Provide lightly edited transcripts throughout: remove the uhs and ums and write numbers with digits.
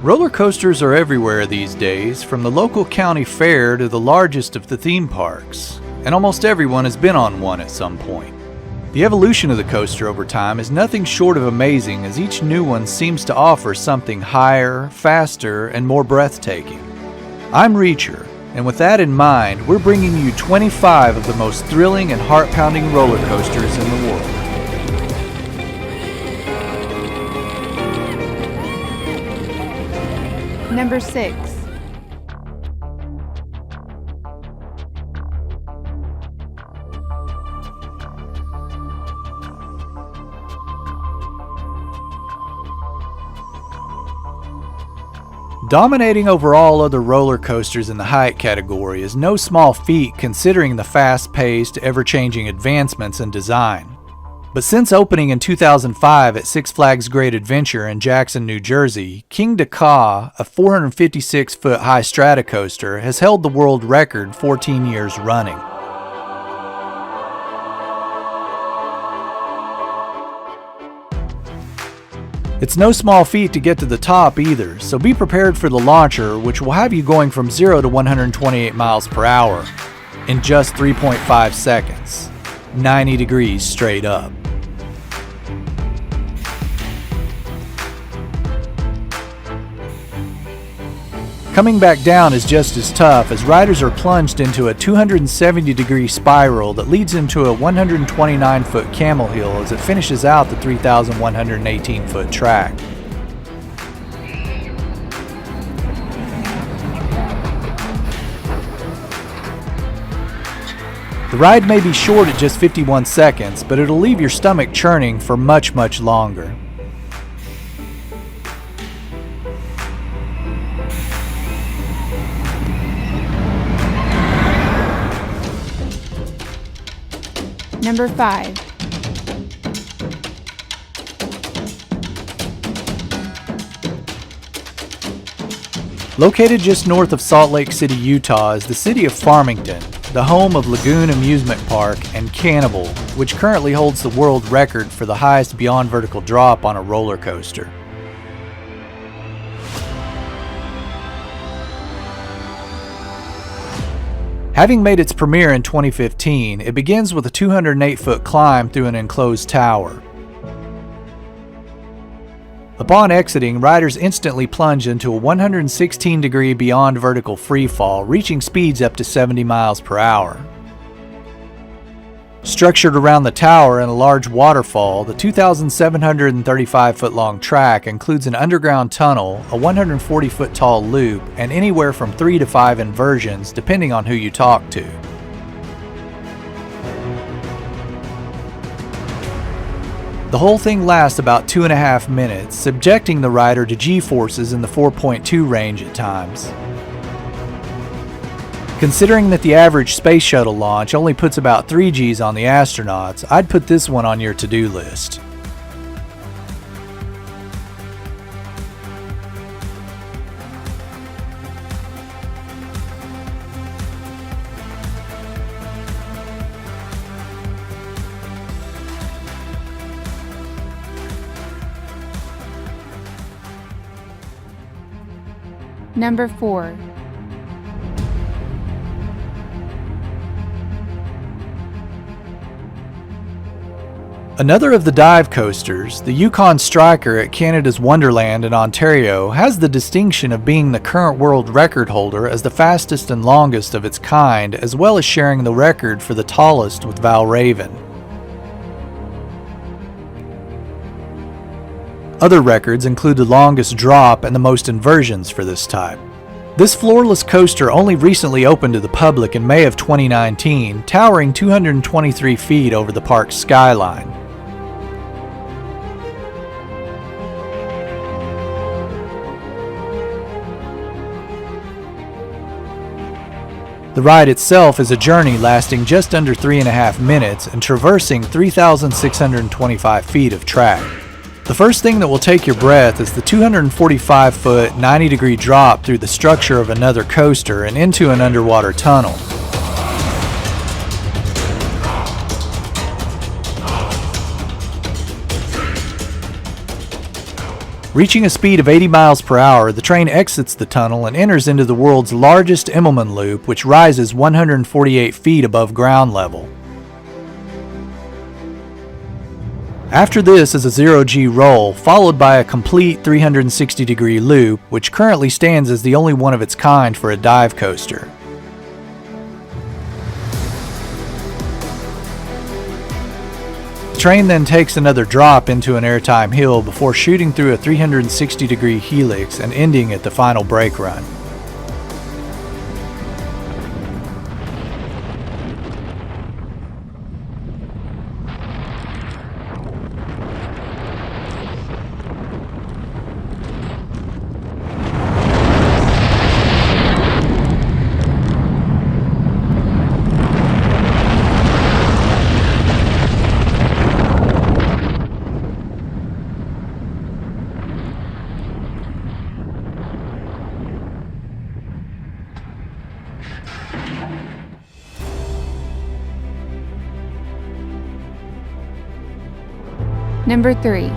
Roller coasters are everywhere these days, from the local county fair to the largest of the theme parks, and almost everyone has been on one at some point. The evolution of the coaster over time is nothing short of amazing, as each new one seems to offer something higher, faster, and more breathtaking. I'm Reacher, and with that in mind, we're bringing you 25 of the most thrilling and heart-pounding roller coasters in the world. Number 6. Dominating over all other roller coasters in the height category is no small feat considering the fast-paced, ever-changing advancements in design. But since opening in 2005 at Six Flags Great Adventure in Jackson, New Jersey, King Giga, a 456-foot high stratocoaster, has held the world record 14 years running. It's no small feat to get to the top either, so be prepared for the launcher, which will have you going from 0 to 128 miles per hour in just 3.5 seconds, 90 degrees straight up. Coming back down is just as tough, as riders are plunged into a 270-degree spiral that leads into a 129-foot camel hill as it finishes out the 3,118-foot track. The ride may be short at just 51 seconds, but it'll leave your stomach churning for much, much longer. Number 5. Located just north of Salt Lake City, Utah, is the city of Farmington, the home of Lagoon Amusement Park and Cannibal, which currently holds the world record for the highest beyond vertical drop on a roller coaster. Having made its premiere in 2015, it begins with a 208-foot climb through an enclosed tower. Upon exiting, riders instantly plunge into a 116-degree beyond vertical freefall, reaching speeds up to 70 miles per hour. Structured around the tower and a large waterfall, the 2,735-foot-long track includes an underground tunnel, a 140-foot-tall loop, and anywhere from 3 to 5 inversions, depending on who you talk to. The whole thing lasts about 2.5 minutes, subjecting the rider to G-forces in the 4.2 range at times. Considering that the average space shuttle launch only puts about 3 Gs on the astronauts, I'd put this one on your to-do list. Number 4. Another of the dive coasters, the Yukon Striker at Canada's Wonderland in Ontario, has the distinction of being the current world record holder as the fastest and longest of its kind, as well as sharing the record for the tallest with Valravn. Other records include the longest drop and the most inversions for this type. This floorless coaster only recently opened to the public in May of 2019, towering 223 feet over the park's skyline. The ride itself is a journey lasting just under 3.5 minutes and traversing 3,625 feet of track. The first thing that will take your breath is the 245-foot, 90-degree drop through the structure of another coaster and into an underwater tunnel. Reaching a speed of 80 miles per hour, the train exits the tunnel and enters into the world's largest Immelman loop, which rises 148 feet above ground level. After this is a zero-G roll, followed by a complete 360-degree loop, which currently stands as the only one of its kind for a dive coaster. The train then takes another drop into an airtime hill before shooting through a 360-degree helix and ending at the final brake run. Number 3.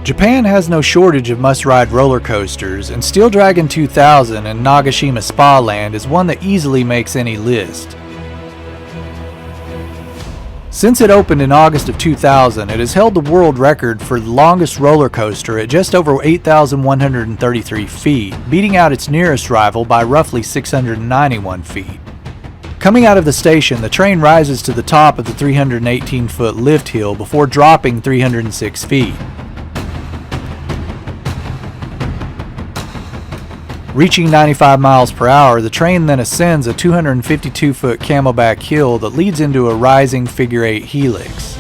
Japan has no shortage of must-ride roller coasters, and Steel Dragon 2000 in Nagashima Spa Land is one that easily makes any list. Since it opened in August of 2000, it has held the world record for the longest roller coaster at just over 8,133 feet, beating out its nearest rival by roughly 691 feet. Coming out of the station, the train rises to the top of the 318-foot lift hill before dropping 306 feet. Reaching 95 miles per hour, the train then ascends a 252-foot camelback hill that leads into a rising figure-8 helix.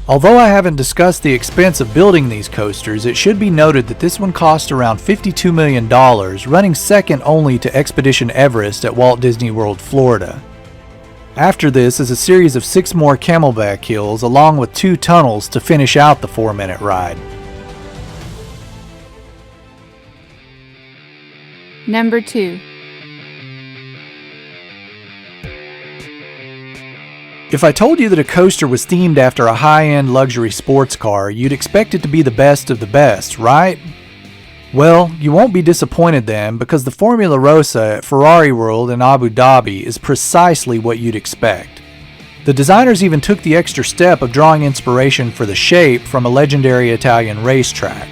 Although I haven't discussed the expense of building these coasters, it should be noted that this one cost around $52 million, running second only to Expedition Everest at Walt Disney World, Florida. After this is a series of 6 more camelback hills along with 2 tunnels to finish out the 4-minute ride. Number 2. If I told you that a coaster was themed after a high-end luxury sports car, you'd expect it to be the best of the best, right? Well, you won't be disappointed then, because the Formula Rossa at Ferrari World in Abu Dhabi is precisely what you'd expect. The designers even took the extra step of drawing inspiration for the shape from a legendary Italian racetrack.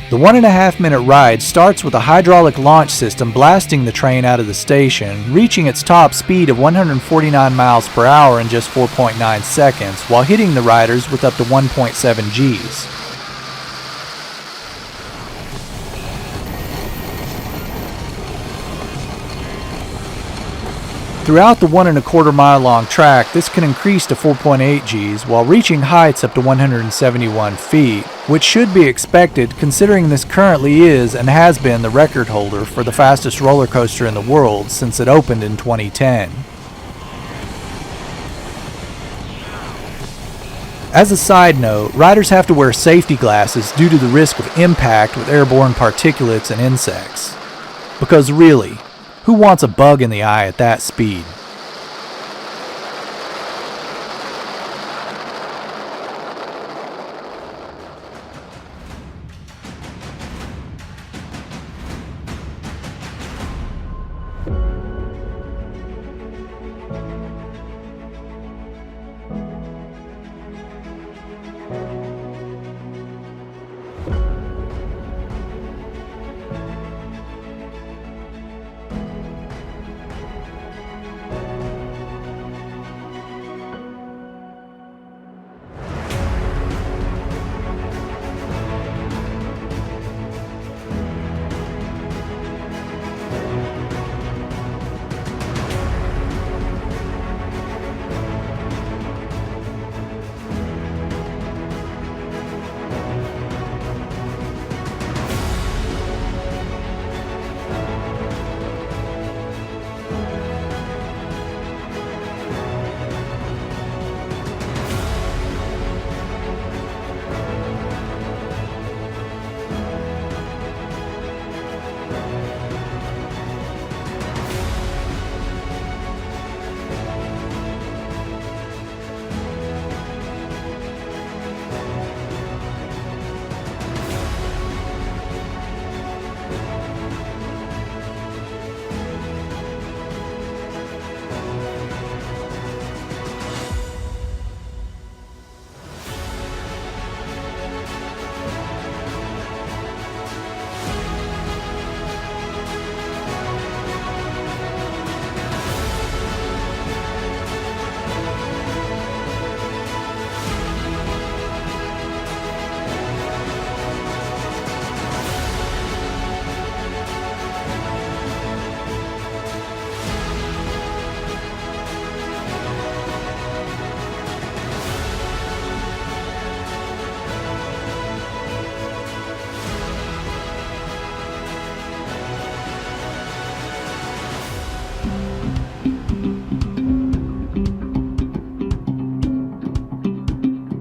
The 1.5-minute ride starts with a hydraulic launch system blasting the train out of the station, reaching its top speed of 149 miles per hour in just 4.9 seconds, while hitting the riders with up to 1.7 Gs. Throughout the 1.25 mile long track, this can increase to 4.8 Gs while reaching heights up to 171 feet, which should be expected considering this currently is and has been the record holder for the fastest roller coaster in the world since it opened in 2010. As a side note, riders have to wear safety glasses due to the risk of impact with airborne particulates and insects. Because really, who wants a bug in the eye at that speed?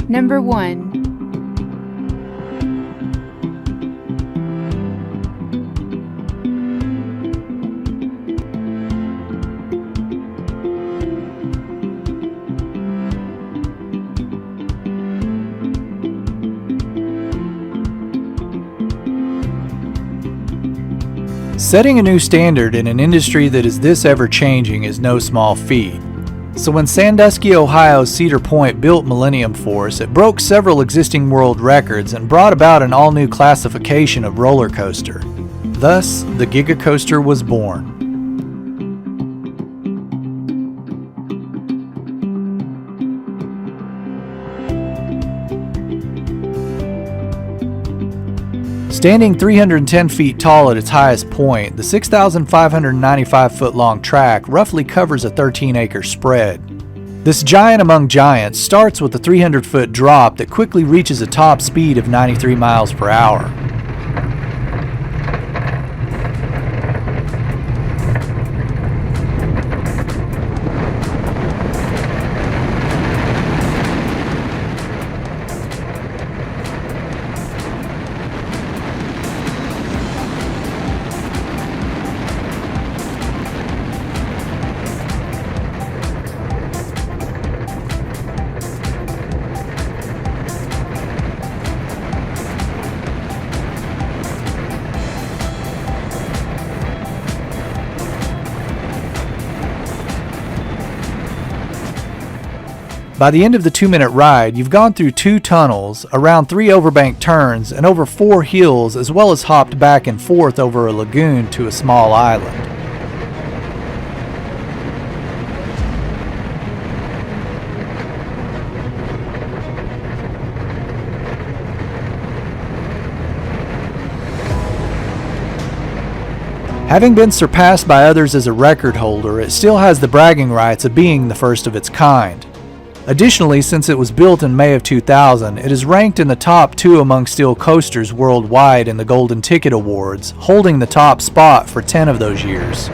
Number 1. Setting a new standard in an industry that is this ever-changing is no small feat. So when Sandusky, Ohio's Cedar Point built Millennium for us, it broke several existing world records and brought about an all-new classification of roller coaster. Thus, the Giga coaster was born. Standing 310 feet tall at its highest point, the 6,595-foot-long track roughly covers a 13-acre spread. This giant among giants starts with a 300-foot drop that quickly reaches a top speed of 93 miles per hour. By the end of the 2-minute ride, you've gone through 2 tunnels, around 3 overbank turns, and over 4 hills, as well as hopped back and forth over a lagoon to a small island. Having been surpassed by others as a record holder, it still has the bragging rights of being the first of its kind. Additionally, since it was built in May of 2000, it is ranked in the top 2 among steel coasters worldwide in the Golden Ticket Awards, holding the top spot for 10 of those years.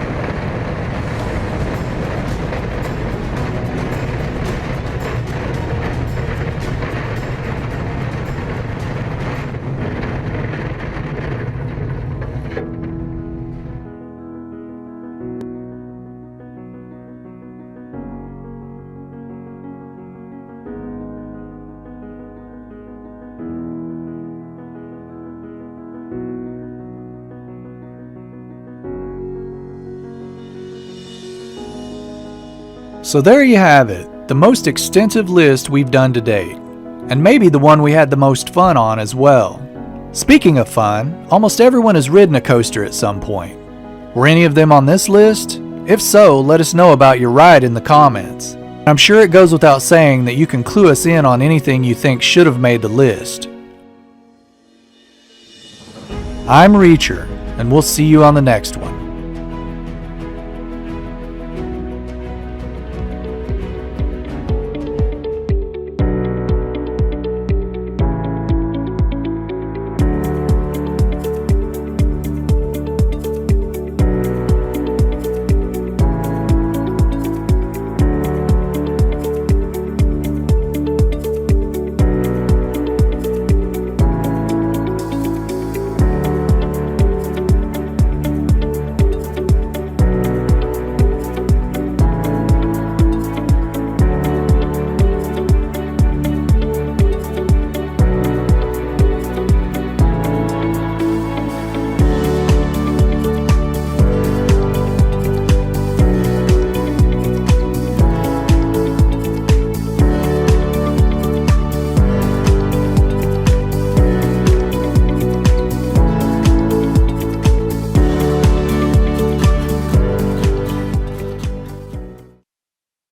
So there you have it, the most extensive list we've done to date, and maybe the one we had the most fun on as well. Speaking of fun, almost everyone has ridden a coaster at some point. Were any of them on this list? If so, let us know about your ride in the comments. I'm sure it goes without saying that you can clue us in on anything you think should have made the list. I'm Reacher, and we'll see you on the next one.